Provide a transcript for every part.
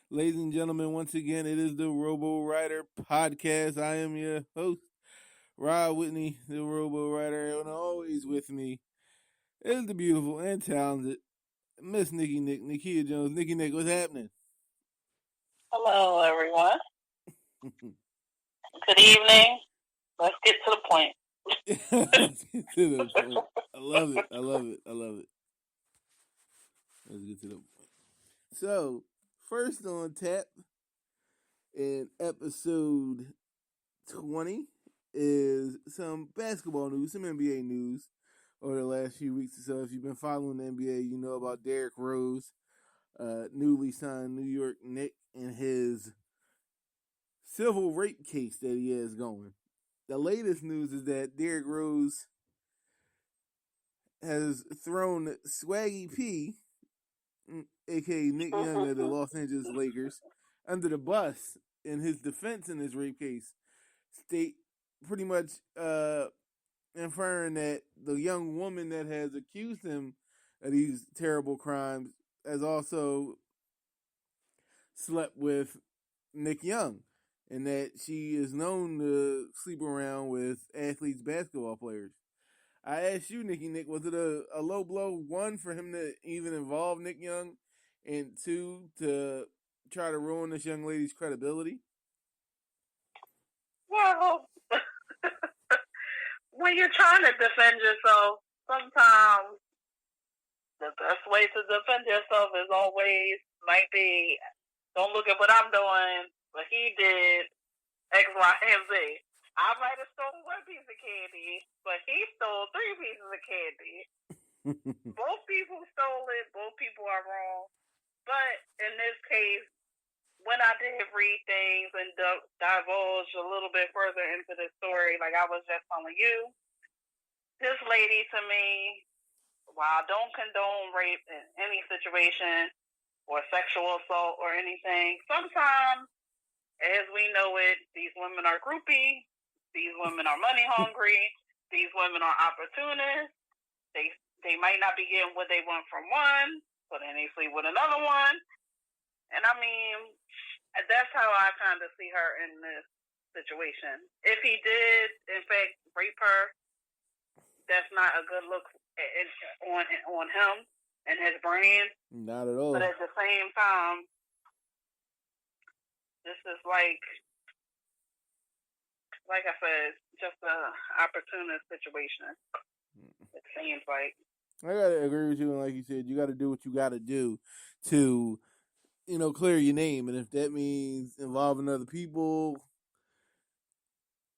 Ladies and gentlemen, once again, it is the RoboWriter Podcast. I am your host, Rod Whitney, the RoboWriter, and always with me is the beautiful and talented Miss Nikki Nik, Nikki Jones. Nikki Nik, what's happening? Hello, everyone. Good evening. Let's get to the point. Let's get to the point. I love it. Let's get to the point. So, first on tap in episode 20 is some basketball news, some NBA news over the last few weeks or so. If you've been following the NBA, you know about Derrick Rose, newly signed New York Knicks, and his civil rape case that he has going. The latest news is that Derrick Rose has thrown Swaggy P, aka Nick Young of the Los Angeles Lakers, under the bus in his defense in this rape case. State pretty much inferring that the young woman that has accused him of these terrible crimes has also slept with Nick Young, and that she is known to sleep around with athletes, basketball players. I asked you, Nikki Nik, was it a low blow, one, for him to even involve Nick Young, and two, to try to ruin this young lady's credibility? Well, when you're trying to defend yourself, sometimes the best way to defend yourself is always might be, don't look at what I'm doing, but he did X, Y, and Z. I might have stolen one piece of candy, but he stole 3 pieces of candy. Both people stole it. Both people are wrong. But in this case, when I did read things and divulge a little bit further into the story, like I was just telling you, this lady, to me, while I don't condone rape in any situation or sexual assault or anything, sometimes, as we know it, these women are groupie, these women are money hungry, these women are opportunists. They might not be getting what they want from one, but then they sleep with another one. And I mean, that's how I kind of see her in this situation. If he did, in fact, rape her, that's not a good look on him and his brand. Not at all. But at the same time, this is like I said, just an opportunist situation. It seems like. I gotta agree with you, and like you said, you gotta do what you gotta do to, clear your name. And if that means involving other people,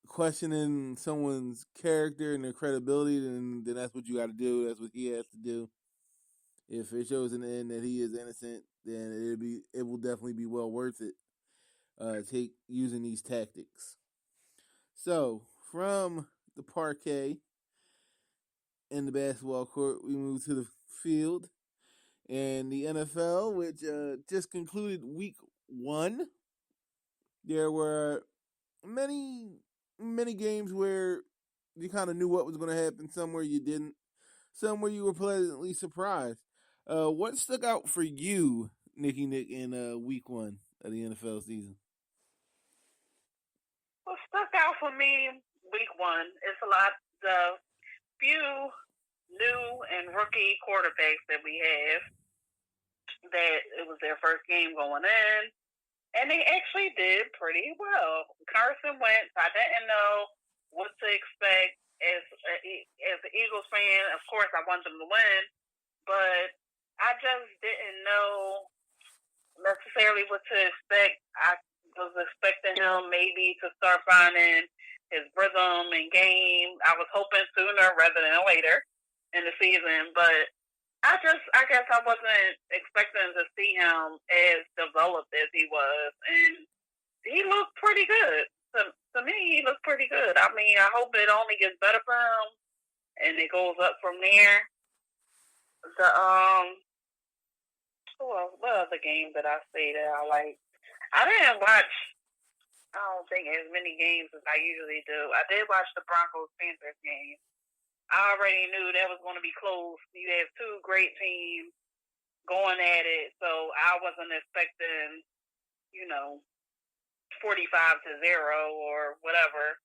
questioning someone's character and their credibility, then that's what you gotta do. That's what he has to do. If it shows in the end that he is innocent, then it will definitely be well worth it. Using these tactics. So from the parquet in the basketball court, we move to the field and the NFL, which just concluded week 1. There were many games where you kind of knew what was going to happen. Some where you didn't. Some where you were pleasantly surprised. What stuck out for you, Nikki Nik, in week 1 of the NFL season? What stuck out for me week 1 is the few new and rookie quarterbacks that we have, that it was their first game going in, and they actually did pretty well. Carson Wentz, I didn't know what to expect as an Eagles fan. Of course, I want them to win, but I just didn't know necessarily what to expect. I was expecting him maybe to start finding his rhythm and game. I was hoping sooner rather than later in the season, but I guess I wasn't expecting to see him as developed as he was, and he looked pretty good. To me, he looked pretty good. I mean, I hope it only gets better for him, and it goes up from there. What other game that I say that I like? I didn't watch, I don't think, as many games as I usually do. I did watch the Broncos-Panthers game. I already knew that was going to be close. You have 2 great teams going at it, so I wasn't expecting 45-0 or whatever,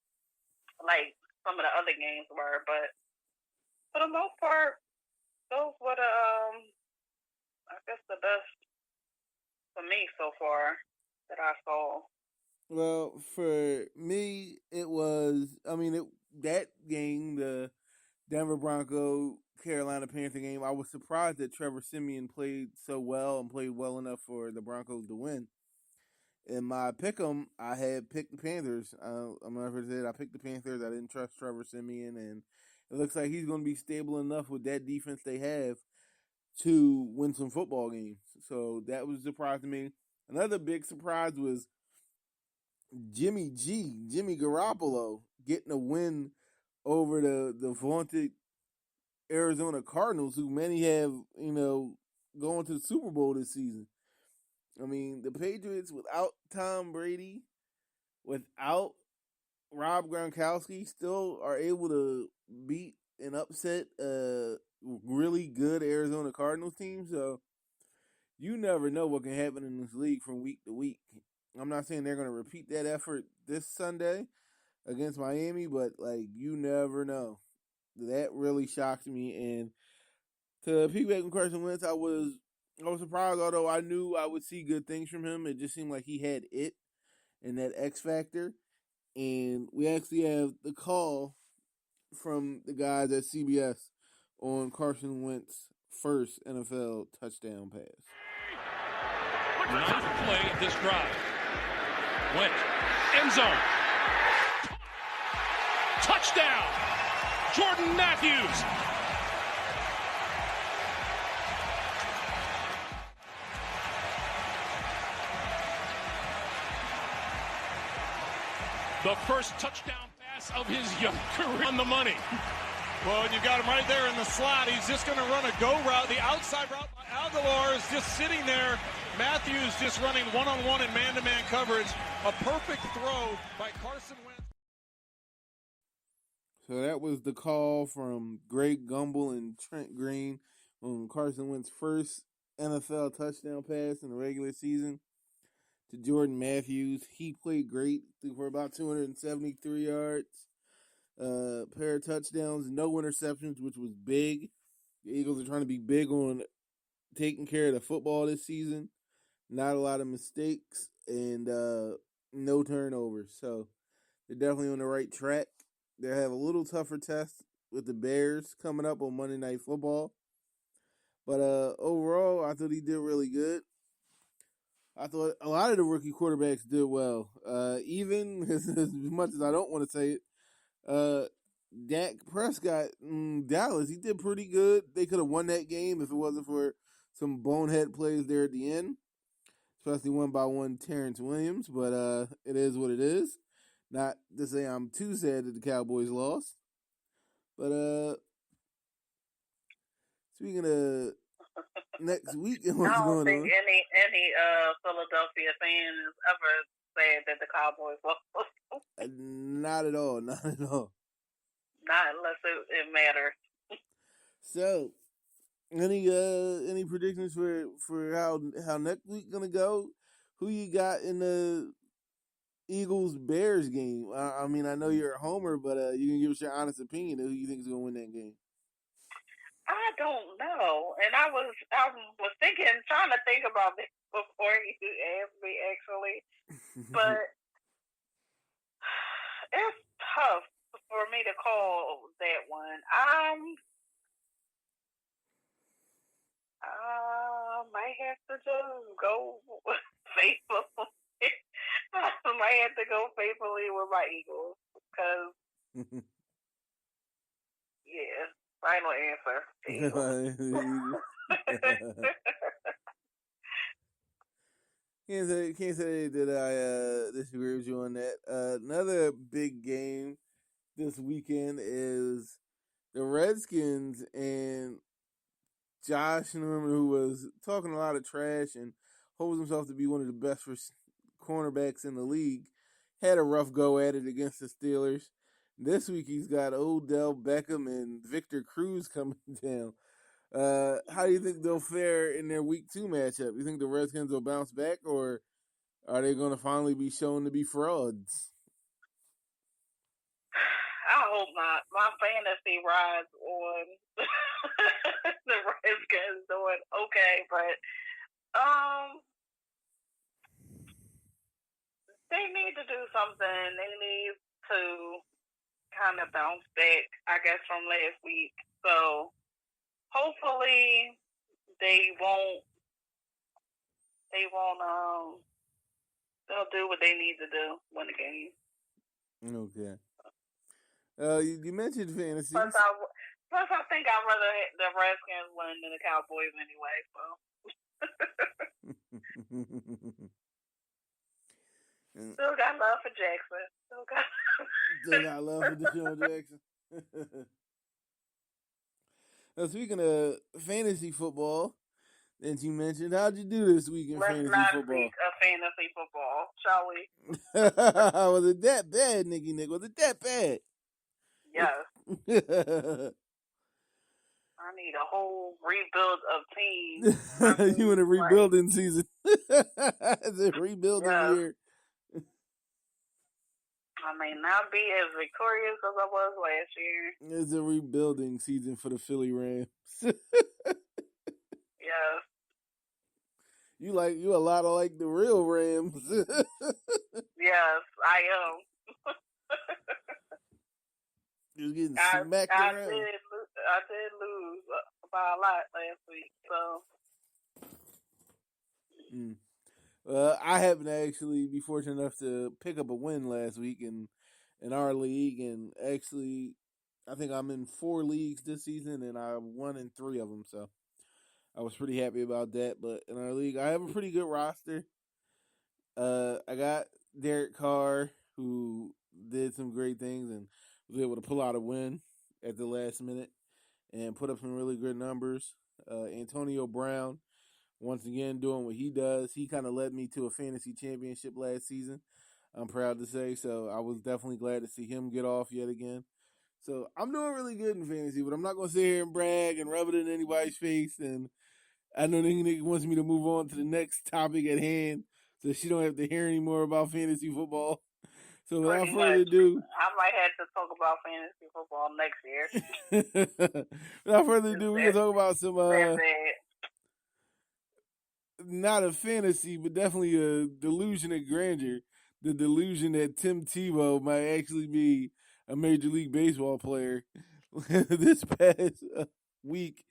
like some of the other games were. But for the most part, those were the I guess the best for me so far that I saw. Well, for me, it was. I mean, that game, the Denver Bronco Carolina Panther game, I was surprised that Trevor Siemian played so well and played well enough for the Broncos to win. In my pick'em, I had picked the Panthers. I'm not going to say I picked the Panthers. I didn't trust Trevor Siemian, and it looks like he's going to be stable enough with that defense they have to win some football games. So that was a surprise to me. Another big surprise was Jimmy Garoppolo, getting a win over the vaunted Arizona Cardinals, who many have, going to the Super Bowl this season. I mean, the Patriots, without Tom Brady, without Rob Gronkowski, still are able to beat and upset a really good Arizona Cardinals team. So you never know what can happen in this league from week to week. I'm not saying they're going to repeat that effort this Sunday against Miami, but you never know. That really shocked me. And to piggyback on Carson Wentz, I was surprised, although I knew I would see good things from him. It just seemed like he had it and that X factor. And we actually have the call from the guys at CBS on Carson Wentz's first NFL touchdown pass. Ninth play of this drive. Wentz, end zone. Touchdown, Jordan Matthews. The first touchdown pass of his young career on the money. Well, you got him right there in the slot. He's just going to run a go route. The outside route by Aguilar is just sitting there. Matthews just running one-on-one and man-to-man coverage. A perfect throw by Carson Wentz. So that was the call from Greg Gumbel and Trent Green on Carson Wentz's first NFL touchdown pass in the regular season to Jordan Matthews. He played great, threw for about 273 yards, pair of touchdowns, no interceptions, which was big. The Eagles are trying to be big on taking care of the football this season. Not a lot of mistakes and no turnovers. So they're definitely on the right track. They have a little tougher test with the Bears coming up on Monday Night Football. But overall, I thought he did really good. I thought a lot of the rookie quarterbacks did well. Even as much as I don't want to say it, Dak Prescott in Dallas, he did pretty good. They could have won that game if it wasn't for some bonehead plays there at the end. Especially one by one Terrence Williams. But it is what it is. Not to say I'm too sad that the Cowboys lost. But speaking of next week and what's going on. I don't think any Philadelphia fans ever said that the Cowboys lost. Not at all. Not at all. Not unless it matters. So, any predictions for how next week gonna go? Who you got in the Eagles-Bears game? I mean, I know you're a homer, but you can give us your honest opinion of who you think is gonna win that game. I don't know, and I was trying to think about this before you asked me, actually, but it's tough for me to call that one. I might have to just go faithful. I might have to go faithfully with my Eagles because, yeah, final answer. Can't say that I disagree with you on that. Another big game this weekend is the Redskins and Josh Norman, who was talking a lot of trash and holds himself to be one of the best cornerbacks in the league, had a rough go at it against the Steelers. This week he's got Odell Beckham and Victor Cruz coming down. How do you think they'll fare in their Week 2 matchup? You think the Redskins will bounce back, or are they going to finally be shown to be frauds? I hope not. My fantasy rides on the Redskins doing okay, but they need to do something. They need to kind of bounce back, I guess, from last week. So hopefully they'll do what they need to do, win the game. Okay. You mentioned fantasy. Plus, I think I'd rather the Redskins win than the Cowboys anyway. So still got love for Jackson. Still got love for Deshaun Jackson. Now, speaking of fantasy football, that you mentioned, how'd you do this week in fantasy football? Let's not speak of fantasy football, shall we? Was it that bad, Nikki Nik? Was it that bad? Yes. I need a whole rebuild of teams. You in a rebuilding season? It's a rebuilding year. I may not be as victorious as I was last year. It's a rebuilding season for the Philly Rams. Yes. You a lot like the real Rams. Yes, I am. You're getting smacked around. I did lose by a lot last week, so. I happen to actually be fortunate enough to pick up a win last week in our league, and actually, I think I'm in 4 leagues this season, and I won in 3 of them, so I was pretty happy about that. But in our league, I have a pretty good roster. I got Derek Carr, who did some great things and was able to pull out a win at the last minute and put up some really good numbers. Antonio Brown, once again, doing what he does. He kind of led me to a fantasy championship last season, I'm proud to say. So I was definitely glad to see him get off yet again. So I'm doing really good in fantasy, but I'm not going to sit here and brag and rub it in anybody's face. And I know Nikki Nik wants me to move on to the next topic at hand so she don't have to hear any more about fantasy football. So without further ado, I might have to talk about fantasy football next year. Without further ado, we're going to talk about some not a fantasy, but definitely a delusion of grandeur. The delusion that Tim Tebow might actually be a Major League Baseball player. This past week,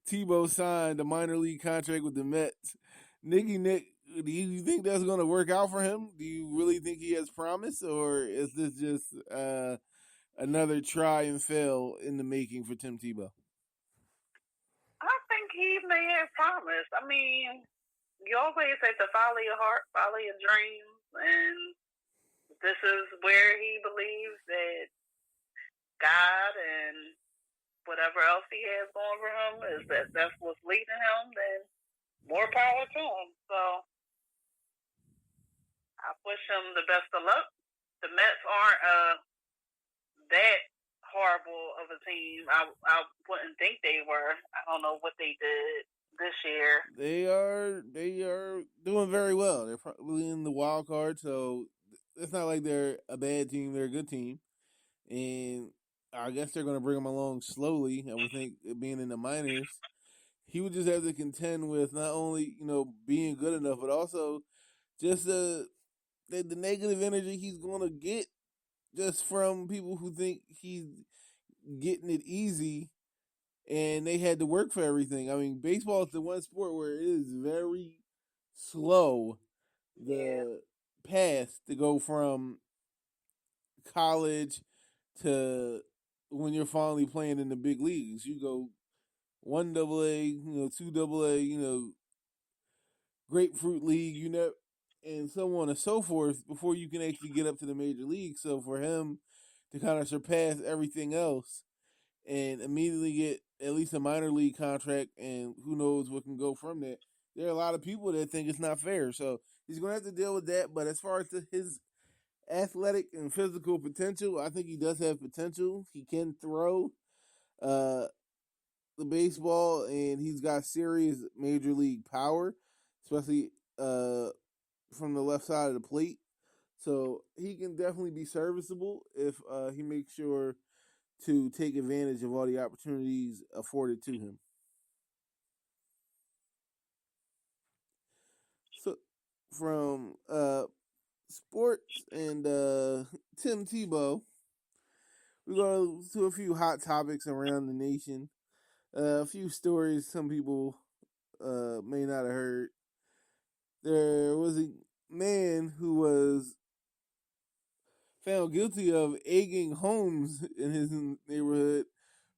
Tebow signed a minor league contract with the Mets. Nikki Nik, do you think that's going to work out for him? Do you really think he has promise, or is this just another try and fail in the making for Tim Tebow? I think he may have promise. I mean, you always have to follow your heart, follow your dreams, and this is where he believes that God and whatever else he has going for him is that's what's leading him, then more power to him. So I wish him the best of luck. The Mets aren't that horrible of a team. I wouldn't think they were. I don't know what they did this year. They are doing very well. They're probably in the wild card, so it's not like they're a bad team. They're a good team, and I guess they're going to bring him along slowly. I would think, being in the minors, he would just have to contend with not only being good enough, but also just the negative energy he's going to get just from people who think he's getting it easy and they had to work for everything. I mean, baseball is the one sport where it is very slow, the path to go from college to when you're finally playing in the big leagues. You go 1AA, 2AA, grapefruit league, and so on and so forth before you can actually get up to the major league. So for him to kind of surpass everything else and immediately get at least a minor league contract, and who knows what can go from that, there are a lot of people that think it's not fair. So he's going to have to deal with that. But as far as his athletic and physical potential, I think he does have potential. He can throw the baseball, and he's got serious major league power, especially from the left side of the plate. So he can definitely be serviceable if he makes sure to take advantage of all the opportunities afforded to him. So from sports and Tim Tebow, we go to a few hot topics around the nation. A few stories some people may not have heard. There was a man who was found guilty of egging homes in his neighborhood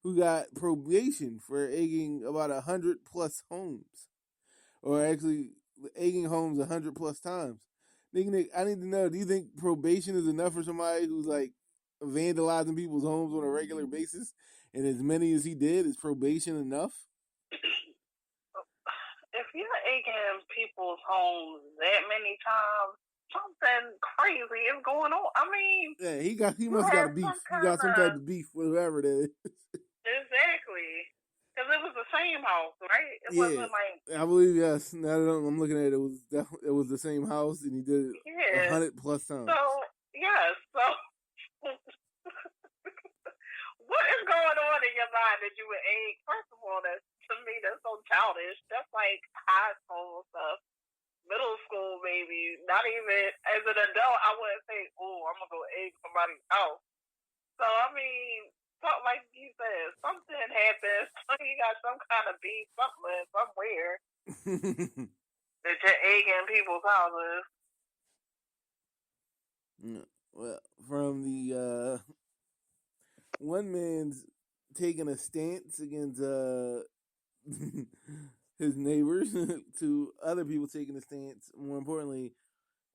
who got probation for egging about 100 plus homes. Or actually, egging homes 100 plus times. Nikki Nik, I need to know, do you think probation is enough for somebody who's like vandalizing people's homes on a regular basis? And as many as he did, is probation enough? If you're egging people's homes that many times, something crazy is going on. I mean, yeah, he must have got a beef. He got some type of beef, whatever that is. Exactly. Because it was the same house, right? It wasn't like... I believe, yes. Now that I'm looking at it, it was the same house, and he did it 100 plus times. So, yes. So, what is going on in your mind that you would egg? First of all, that's so childish. That's like high school stuff. Middle school, maybe. Not even... As an adult, I wouldn't say, oh, I'm going to go egg somebody's house. So, I mean... Like you said, something happened. You got some kind of beef somewhere that you're egging people's houses. Well, from the one man's taking a stance against his neighbors to other people taking a stance. More importantly,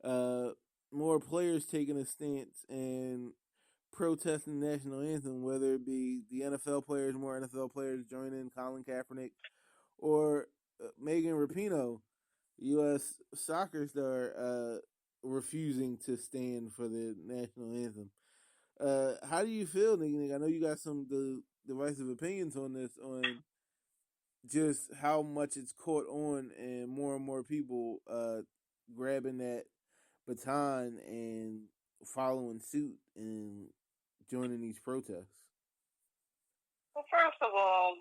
more players taking a stance and protesting the national anthem, whether it be the NFL players, more NFL players joining Colin Kaepernick, or Megan Rapinoe, U.S. soccer star, refusing to stand for the national anthem. How do you feel, Nikki Nik? I know you got some divisive opinions on this, on just how much it's caught on and more people grabbing that baton and following suit and joining these protests. Well, first of all,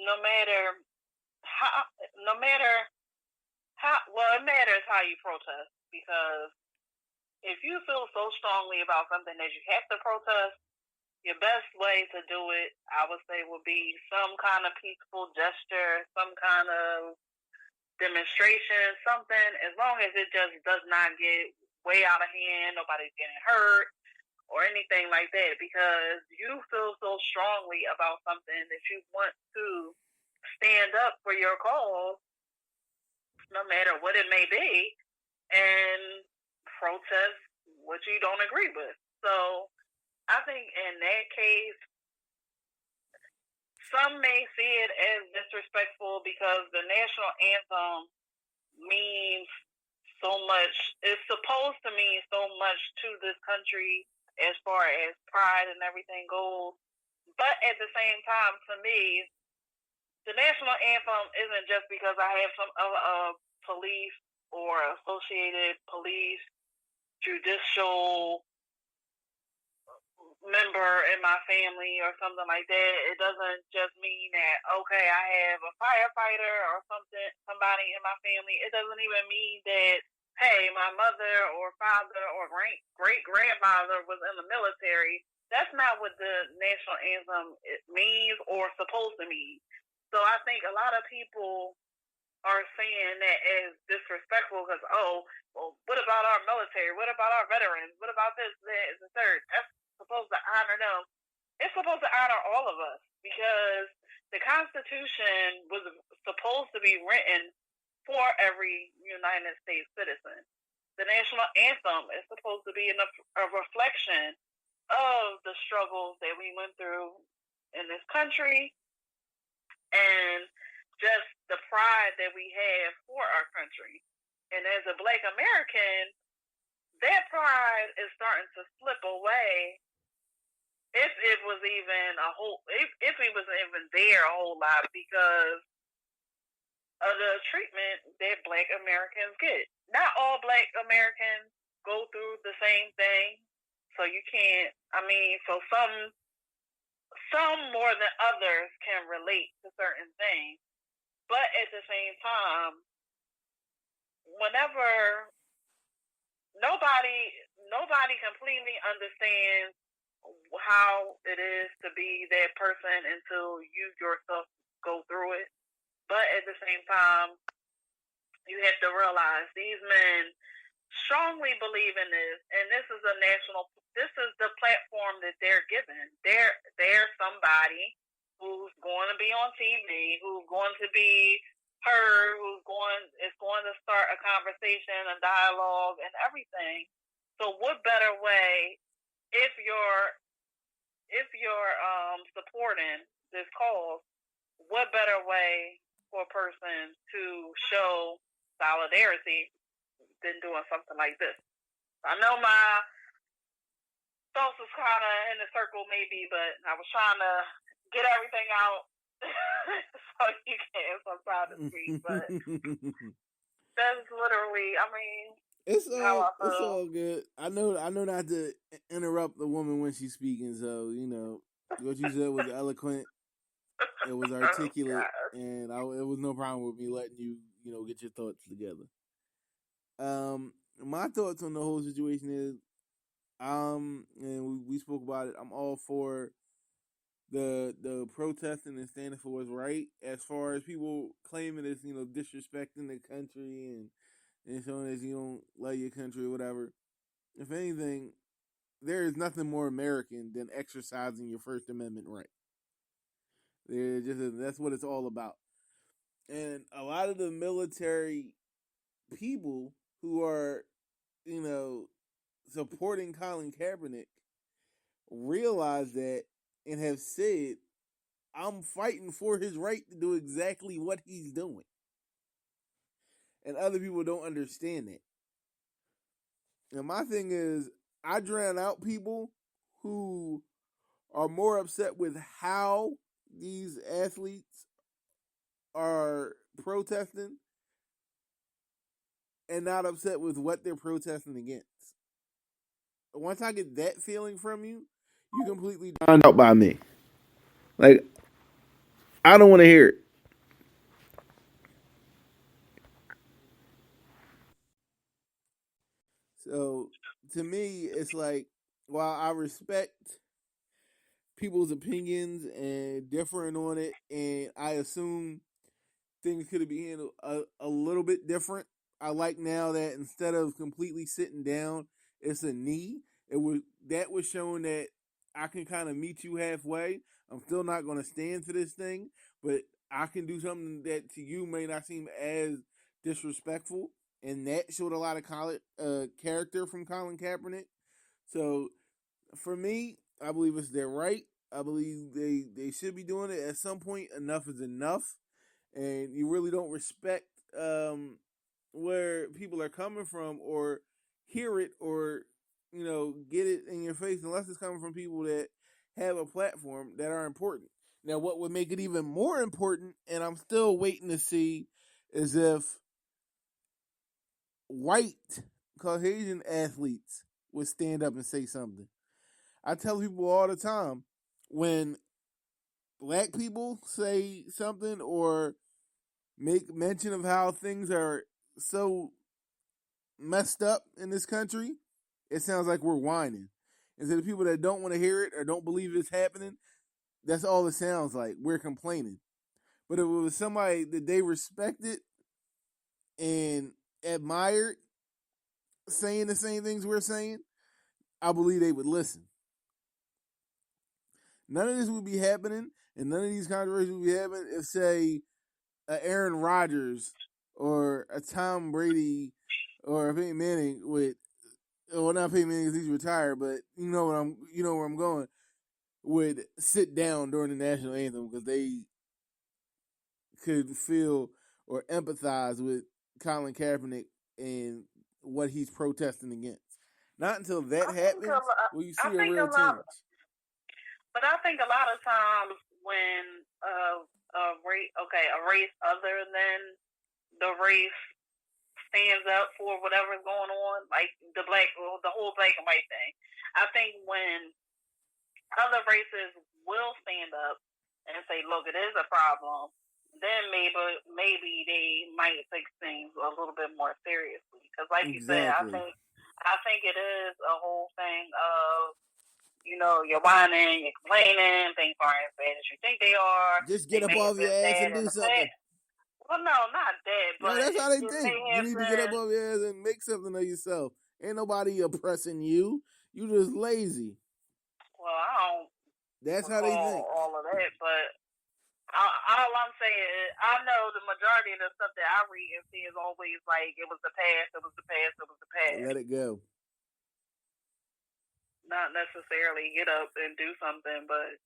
no matter how, it matters how you protest, because if you feel so strongly about something that you have to protest, your best way to do it, I would say, would be some kind of peaceful gesture, some kind of demonstration, something, as long as it just does not get way out of hand, nobody's getting hurt, or anything like that, because you feel so strongly about something that you want to stand up for your cause, no matter what it may be, and protest what you don't agree with. So I think in that case, some may see it as disrespectful because the national anthem means so much. It's supposed to mean so much to this country as far as pride and everything goes. But at the same time, to me, the national anthem isn't just because I have some police or associated police judicial member in my family or something like that. It doesn't just mean that, okay, I have a firefighter or somebody in my family. It doesn't even mean that, hey, my mother or father or great-grandfather was in the military. That's not what the national anthem means or supposed to mean. So I think a lot of people are saying that as disrespectful because, oh, well, what about our military? What about our veterans? What about this, that, and the third? That's supposed to honor them. It's supposed to honor all of us because the Constitution was supposed to be written for every United States citizen. The national anthem is supposed to be a reflection of the struggles that we went through in this country and just the pride that we have for our country. And as a Black American, that pride is starting to slip away if it was even there a whole lot, because of the treatment that Black Americans get. Not all Black Americans go through the same thing, so you can't. So some more than others can relate to certain things, but at the same time, whenever nobody completely understands how it is to be that person until you yourself go through it. But at the same time, you have to realize these men strongly believe in this, and this is the platform that they're given. They're somebody who's going to be on TV, who's going to be heard, is going to start a conversation, a dialogue, and everything. So what better way, if you're supporting this cause, what better way for a person to show solidarity than doing something like this? I know my thoughts was kind of in a circle maybe, but I was trying to get everything out so you can sometimes speak, but that's literally, it's how I feel. it's all good. I know not to interrupt the woman when she's speaking, so what you said was eloquent. It was articulate, and it was no problem with me letting you get your thoughts together. My thoughts on the whole situation is, and we spoke about it. I'm all for the protesting and standing for what's right. As far as people claiming it's disrespecting the country and showing that you don't love your country or whatever. If anything, there is nothing more American than exercising your First Amendment right. That's what it's all about. And a lot of the military people who are, supporting Colin Kaepernick realize that and have said, I'm fighting for his right to do exactly what he's doing. And other people don't understand that. And my thing is, I drown out people who are more upset with how these athletes are protesting and not upset with what they're protesting against. Once I get that feeling from you, you completely drowned out by me. Like, I don't want to hear it. So, to me, it's like, while I respect people's opinions and differing on it, and I assume things could have been handled a little bit different. I like now that instead of completely sitting down, it's a knee. That was showing that I can kind of meet you halfway. I'm still not going to stand for this thing, but I can do something that to you may not seem as disrespectful, and that showed a lot of character from Colin Kaepernick. So for me, I believe it's their right. I believe they should be doing it. At some point, enough is enough. And you really don't respect where people are coming from or hear it or, get it in your face unless it's coming from people that have a platform that are important. Now, what would make it even more important, and I'm still waiting to see, is if white Caucasian athletes would stand up and say something. I tell people all the time, when black people say something or make mention of how things are so messed up in this country, it sounds like we're whining. And to the people that don't want to hear it or don't believe it's happening, that's all it sounds like. We're complaining. But if it was somebody that they respected and admired saying the same things we're saying, I believe they would listen. None of this would be happening, and none of these controversies would be happening if, say, Aaron Rodgers or a Tom Brady or a Peyton Manning not Peyton Manning because he's retired, but you know where I'm going, would sit down during the national anthem because they could feel or empathize with Colin Kaepernick and what he's protesting against. Not until that happens will you see a real change. But I think a lot of times when a race other than the race stands up for whatever's going on, like the whole black and white thing. I think when other races will stand up and say, look, it is a problem, then maybe they might take things a little bit more seriously. Because like you said, I think it is a whole thing of, you're whining, you're complaining, things aren't as bad as you think they are. Just get up off your ass and do something. Well, no, not that. But no, that's how they think. You need to get up off your ass and make something of yourself. Ain't nobody oppressing you. You just lazy. Well, I don't. That's how they think. All of that, but all I'm saying is, I know the majority of the stuff that I read and see is always like, it was the past, it was the past, it was the past. Let it go. Not necessarily get up and do something, but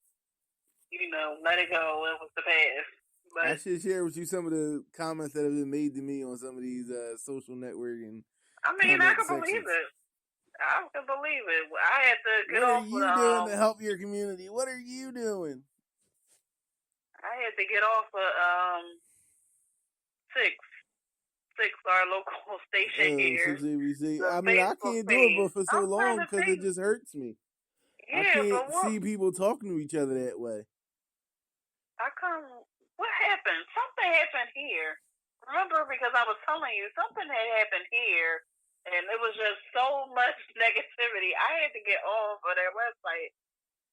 let it go. It was the past. But I should share with you some of the comments that have been made to me on some of these social networking. I mean, I can believe it. I can believe it. I had to get off. What are you doing to help your community? What are you doing? I had to get off of 6, our local station here. 6 ABC. I mean, I can't do it but for so long because it just hurts me. Yeah, I can't see people talking to each other that way. What happened? Something happened here. Remember, because I was telling you, something had happened here, and it was just so much negativity. I had to get off of their website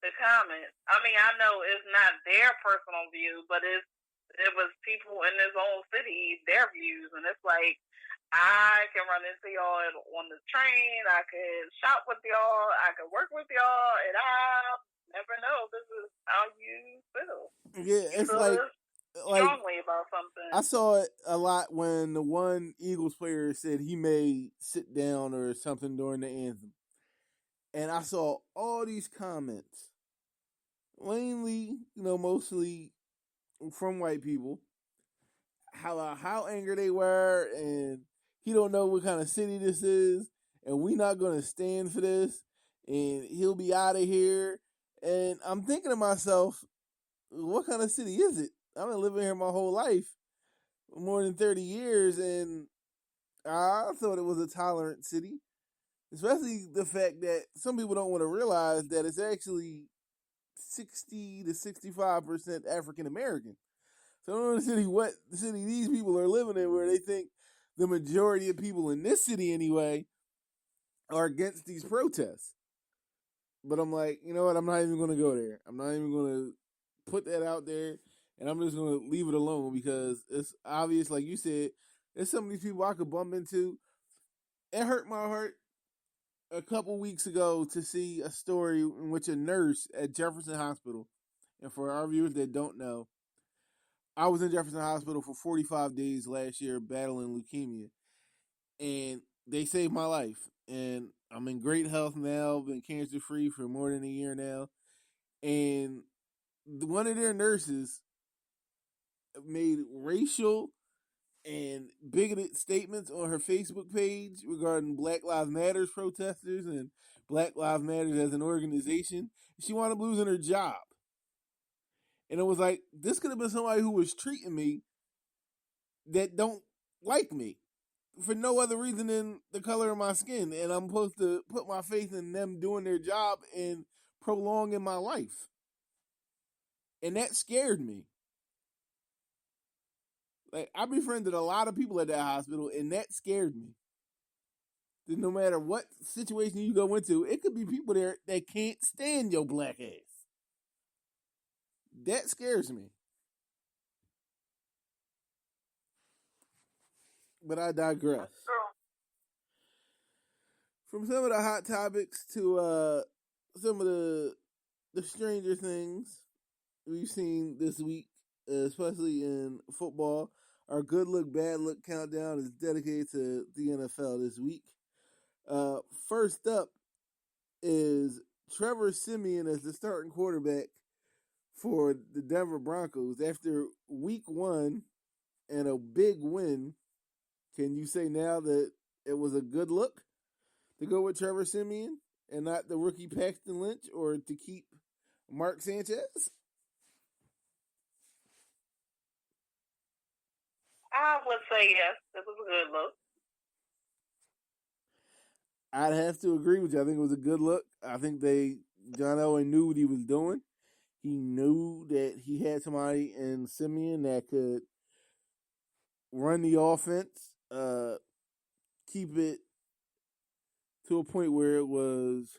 to comment. I mean, I know it's not their personal view, but it was people in this own city, their views, and it's like, I can run into y'all on the train, I could shop with y'all, I could work with y'all, and I never know this is how you feel. Yeah, it's like strongly about something. I saw it a lot when the one Eagles player said he may sit down or something during the anthem. And I saw all these comments, mainly, mostly from white people, how angry they were, and he don't know what kind of city this is, and we not going to stand for this, and he'll be out of here. And I'm thinking to myself, what kind of city is it? I've been living here my whole life, more than 30 years, and I thought it was a tolerant city. Especially the fact that some people don't want to realize that it's actually 60 to 65% African American. So I don't know what city these people are living in, where they think the majority of people in this city anyway are against these protests. But I'm like, you know what? I'm not even going to go there. I'm not even going to put that out there. And I'm just going to leave it alone because it's obvious, like you said, there's some of these people I could bump into. It hurt my heart a couple weeks ago to see a story in which a nurse at Jefferson Hospital, and for our viewers that don't know, I was in Jefferson Hospital for 45 days last year battling leukemia, and they saved my life. And I'm in great health now, been cancer-free for more than a year now. And one of their nurses made racial and bigoted statements on her Facebook page regarding Black Lives Matter protesters and Black Lives Matter as an organization. She wound up losing her job. And it was like, this could have been somebody who was treating me that don't like me for no other reason than the color of my skin. And I'm supposed to put my faith in them doing their job and prolonging my life. And that scared me. Like, I befriended a lot of people at that hospital, and that scared me. That no matter what situation you go into, it could be people there that can't stand your black ass. That scares me. But I digress. From some of the hot topics to some of the stranger things we've seen this week, especially in football. Our good look, bad look countdown is dedicated to the NFL this week. First up is Trevor Siemian as the starting quarterback for the Denver Broncos. After week 1 and a big win, can you say now that it was a good look to go with Trevor Siemian and not the rookie Paxton Lynch, or to keep Mark Sanchez? I would say yes. It was a good look. I'd have to agree with you. I think it was a good look. I think John Elway knew what he was doing. He knew that he had somebody in Simeon that could run the offense, keep it to a point where it was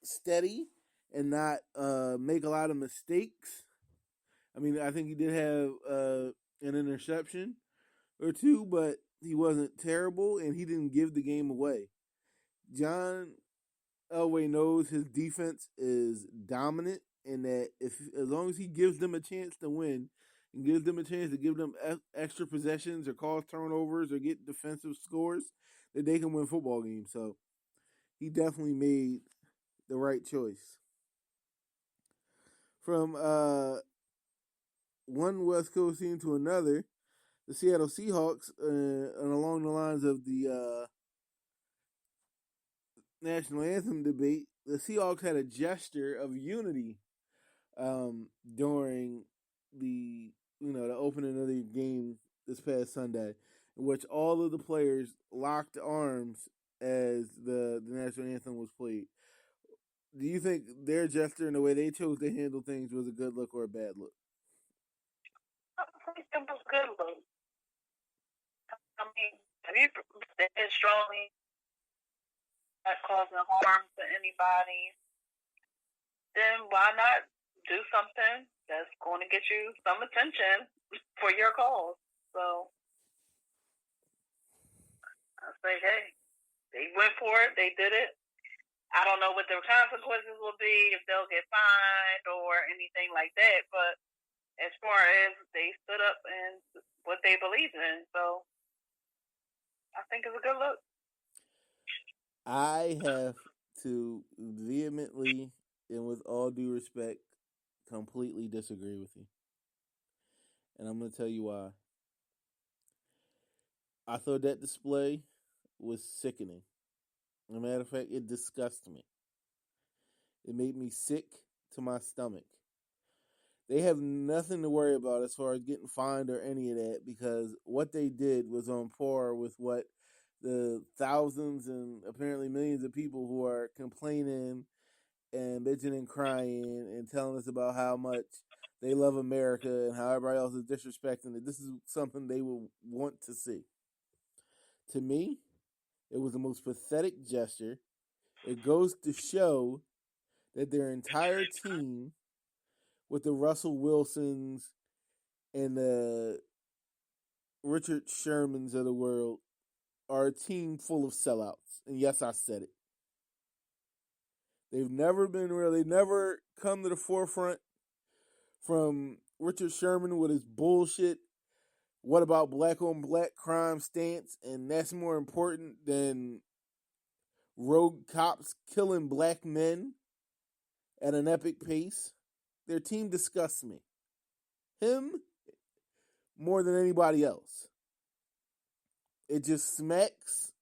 steady and not make a lot of mistakes. I mean, I think he did have an interception or two, but he wasn't terrible and he didn't give the game away. John Elway knows his defense is dominant and that as long as he gives them a chance to win and gives them a chance to give them extra possessions or cause turnovers or get defensive scores, that they can win football games. So he definitely made the right choice. From one West Coast team to another, the Seattle Seahawks, and along the lines of the national anthem debate, the Seahawks had a gesture of unity during the the opening of the game this past Sunday, in which all of the players locked arms as the national anthem was played. Do you think their gesture and the way they chose to handle things was a good look or a bad look? I think it was a good look. I mean, if you stand strongly, not causing harm to anybody, then why not do something that's going to get you some attention for your cause? So I say, hey, they went for it. They did it. I don't know what their consequences will be, if they'll get fined or anything like that. But as far as they stood up and what they believed in, so I think it's a good look. I have to vehemently and with all due respect completely disagree with you. And I'm going to tell you why. I thought that display was sickening. As a matter of fact, it disgusted me. It made me sick to my stomach. They have nothing to worry about as far as getting fined or any of that, because what they did was on par with what the thousands and apparently millions of people who are complaining and bitching and crying and telling us about how much they love America and how everybody else is disrespecting it. This is something they will want to see. To me, it was the most pathetic gesture. It goes to show that their entire team, with the Russell Wilsons and the Richard Shermans of the world, are a team full of sellouts. And yes, I said it. They've never come to the forefront from Richard Sherman with his bullshit, what about black on black crime stance, and that's more important than rogue cops killing black men at an epic pace. Their team disgusts me. Him more than anybody else. It just smacks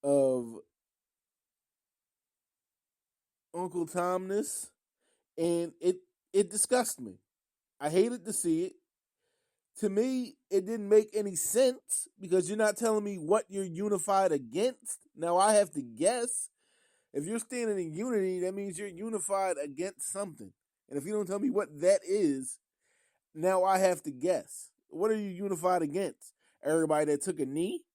of Uncle Tomness, and it disgusts me. I hated to see it. To me, it didn't make any sense because you're not telling me what you're unified against. Now I have to guess. If you're standing in unity, that means you're unified against something. And if you don't tell me what that is, now I have to guess. What are you unified against? Everybody that took a knee?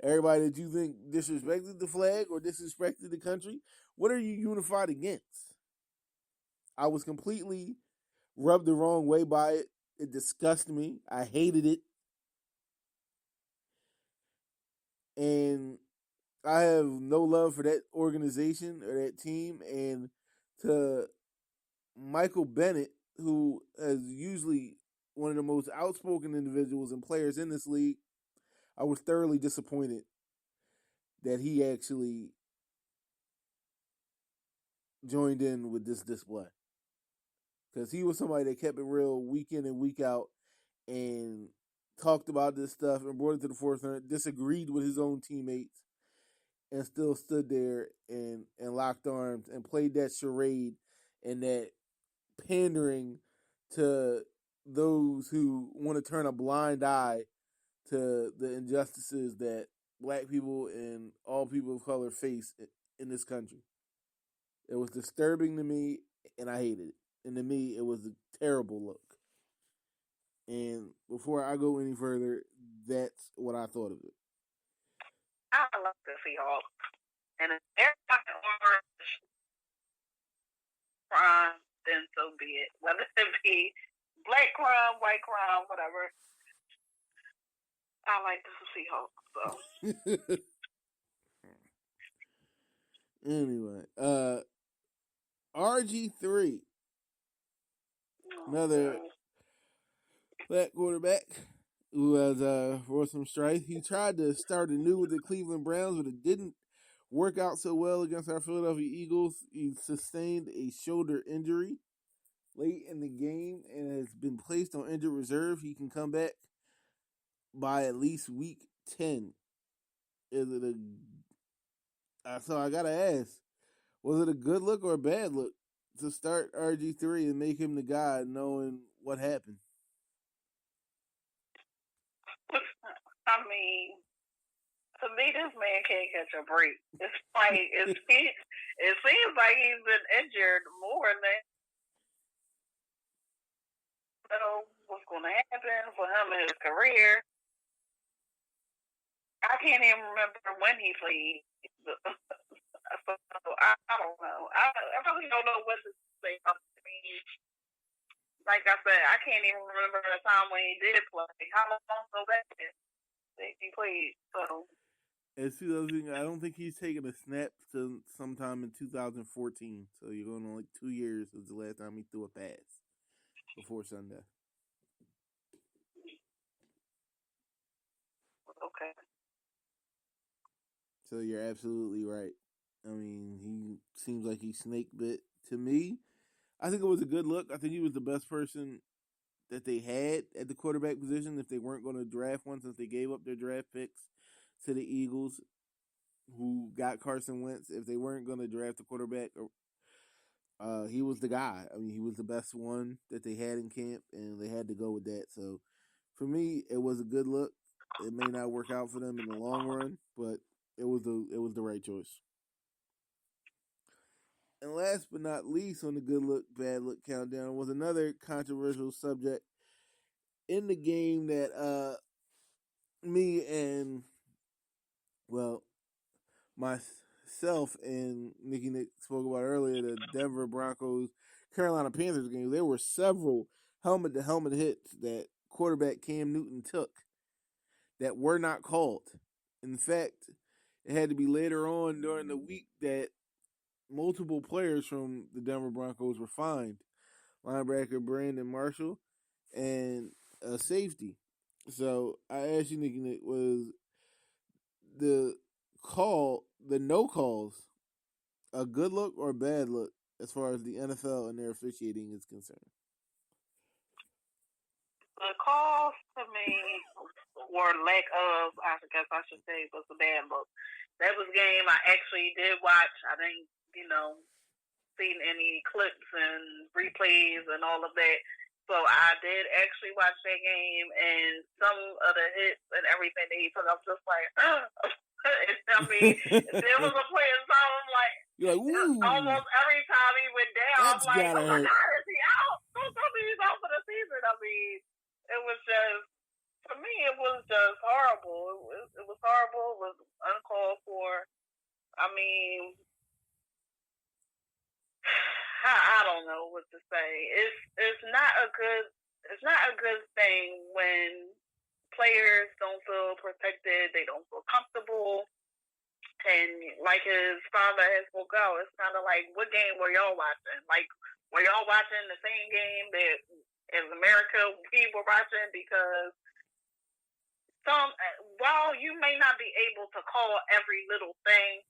Everybody that you think disrespected the flag or disrespected the country? What are you unified against? I was completely rubbed the wrong way by it. It disgusted me. I hated it. And I have no love for that organization or that team. And to Michael Bennett, who is usually one of the most outspoken individuals and players in this league, I was thoroughly disappointed that he actually joined in with this display. Because he was somebody that kept it real week in and week out and talked about this stuff and brought it to the forefront, disagreed with his own teammates, and still stood there and locked arms and played that charade and that pandering to those who want to turn a blind eye to the injustices that black people and all people of color face in this country. It was disturbing to me, and I hated it. And to me, it was a terrible look. And before I go any further, that's what I thought of it. I love the Seahawks. And if they're not orange crime, then so be it. Whether it be black crime, white crime, whatever. I like the Seahawks, so. Anyway, RG3, another black quarterback who has for some strife. He tried to start anew with the Cleveland Browns, but it didn't work out so well against our Philadelphia Eagles. He sustained a shoulder injury late in the game and has been placed on injured reserve. He can come back by at least week 10. Is it so I gotta ask, was it a good look or a bad look to start RG3 and make him the guy, knowing what happened? I mean, to me, this man can't catch a break. It's like it seems like he's been injured more than what's going to happen for him in his career. I can't even remember when he played. So I don't know. I really don't know what to say. I mean, like I said, I can't even remember the time when he did play. How long ago that is he played? So. I don't think he's taken a snap to sometime in 2014. So you're going on like 2 years since the last time he threw a pass before Sunday. Okay. So you're absolutely right. I mean, he seems like he snake bit. To me, I think it was a good look. I think he was the best person that they had at the quarterback position if they weren't going to draft one, since they gave up their draft picks to the Eagles, who got Carson Wentz. If they weren't going to draft a quarterback, he was the guy. I mean, he was the best one that they had in camp, and they had to go with that. So for me, it was a good look. It may not work out for them in the long run, but it was the right choice. And last but not least on the good look, bad look countdown was another controversial subject in the game that me and, well, myself and Nikki Nik spoke about earlier, the Denver Broncos Carolina Panthers game. There were several helmet-to-helmet hits that quarterback Cam Newton took that were not called. In fact, it had to be later on during the week that multiple players from the Denver Broncos were fined. Linebacker Brandon Marshall and a safety. So I asked you, Nikki Nik, was the no calls, a good look or a bad look as far as the NFL and their officiating is concerned? The calls to me, or lack of, I guess I should say, was a bad look. That was a game I actually did watch. I didn't, seen any clips and replays and all of that. So I did actually watch that game, and some of the hits and everything that he took, I was just like, I mean, there was a play in time, I'm like, you're like, ooh. Almost every time he went down, I'm like, oh my God, is he out? Don't tell me he's out for the season. I mean, it was just, for me, it was just horrible. It was horrible. It was uncalled for. I mean, I don't know what to say. It's not a good thing when players don't feel protected, they don't feel comfortable, and like his father has spoke out, it's kind of like, what game were y'all watching? Like, were y'all watching the same game that as America we were watching? Because while you may not be able to call every little thing,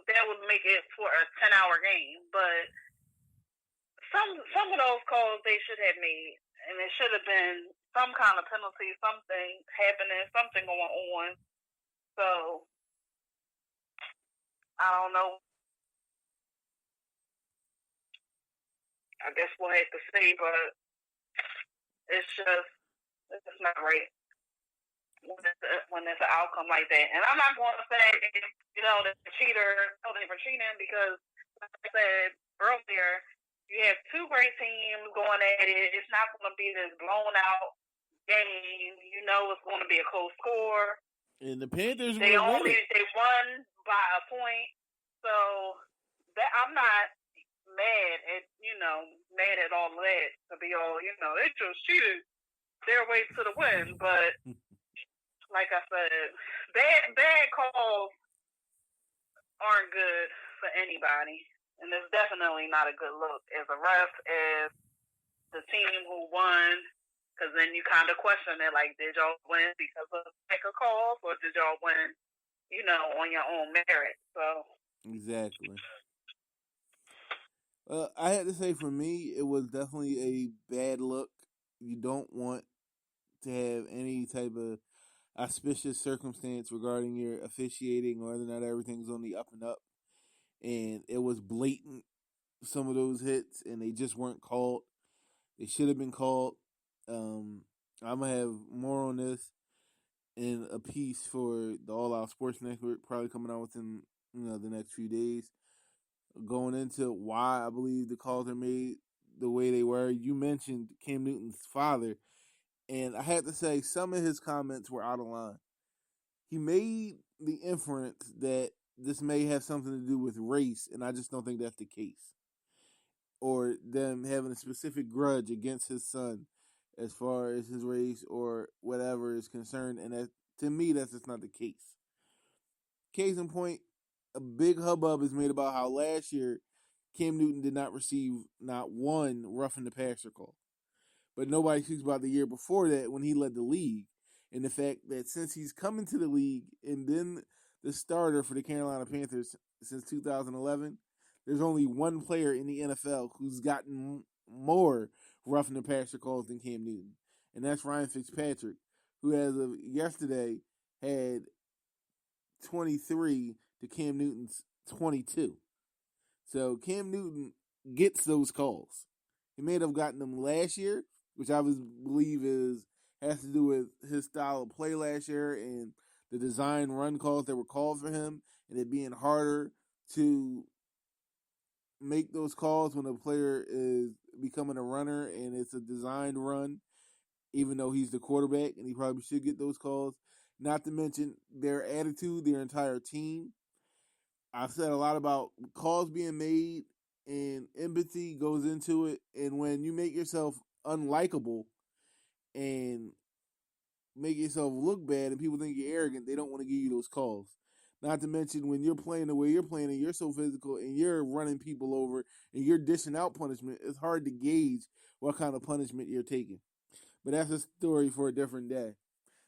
that would make it for a 10-hour game, but some of those calls they should have made, and it should have been some kind of penalty, something happening, something going on. So I don't know. I guess we'll have to see, but it's not right when it's an outcome like that. And I'm not going to say, the cheater told him for cheating because, like I said earlier, you have two great teams going at it. It's not going to be this blown out game. It's going to be a close score. And the Panthers they won by a point. So that I'm not mad at all of that to be all, they just cheated their way to the win. But like I said, bad calls aren't good for anybody. And it's definitely not a good look as a ref, as the team who won, because then you kind of question it, like, did y'all win because of taker calls, or did y'all win, on your own merit? So exactly. I had to say, for me, it was definitely a bad look. You don't want to have any type of auspicious circumstance regarding your officiating, or whether or not everything's on the up and up. And it was blatant, some of those hits, and they just weren't called. They should have been called. I'm going to have more on this in a piece for the All Out Sports Network, probably coming out within the next few days, going into why I believe the calls are made the way they were. You mentioned Cam Newton's father, and I had to say some of his comments were out of line. He made the inference that this may have something to do with race, and I just don't think that's the case. Or them having a specific grudge against his son as far as his race or whatever is concerned, and that, to me, that's just not the case. Case in point, a big hubbub is made about how last year Cam Newton did not receive not one roughing the passer call. But nobody speaks about the year before that when he led the league, and the fact that since he's come into the league and been the starter for the Carolina Panthers since 2011, there's only one player in the NFL who's gotten more roughing the passer calls than Cam Newton, and that's Ryan Fitzpatrick, who as of yesterday had 23 to Cam Newton's 22. So Cam Newton gets those calls. He may have gotten them last year, which I believe has to do with his style of play last year and the design run calls that were called for him, and it being harder to make those calls when a player is becoming a runner and it's a designed run, even though he's the quarterback, and he probably should get those calls. Not to mention their attitude, their entire team. I've said a lot about calls being made, and empathy goes into it. And when you make yourself unlikable and make yourself look bad and people think you're arrogant, they don't want to give you those calls. Not to mention when you're playing the way you're playing and you're so physical and you're running people over and you're dishing out punishment, it's hard to gauge what kind of punishment you're taking. But that's a story for a different day.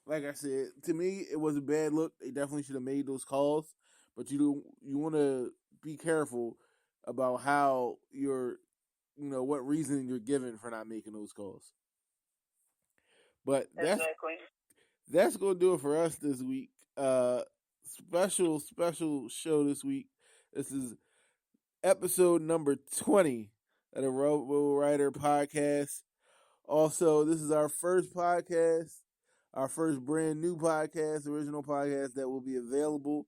Like I said, to me, it was a bad look. They definitely should have made those calls. But you want to be careful about how what reason you're given for not making those calls. But that's going to do it for us this week. Special show this week. This is episode number 20 of the RoboWriter Podcast. Also, this is our first podcast, our first brand new podcast, original podcast that will be available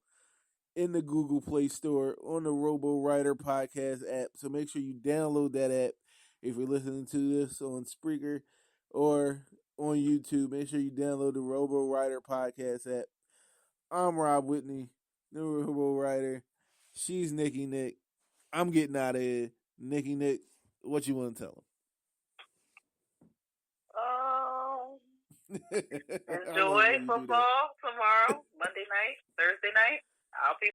in the Google Play Store on the RoboWriter Podcast app. So make sure you download that app if you're listening to this on Spreaker or on YouTube. Make sure you download the RoboWriter Podcast app. I'm Rob Whitney, the RoboWriter. She's Nikki Nik. I'm getting out of here. Nikki Nik, what you want to tell them? Enjoy football tomorrow, Monday night, Thursday night. I'll be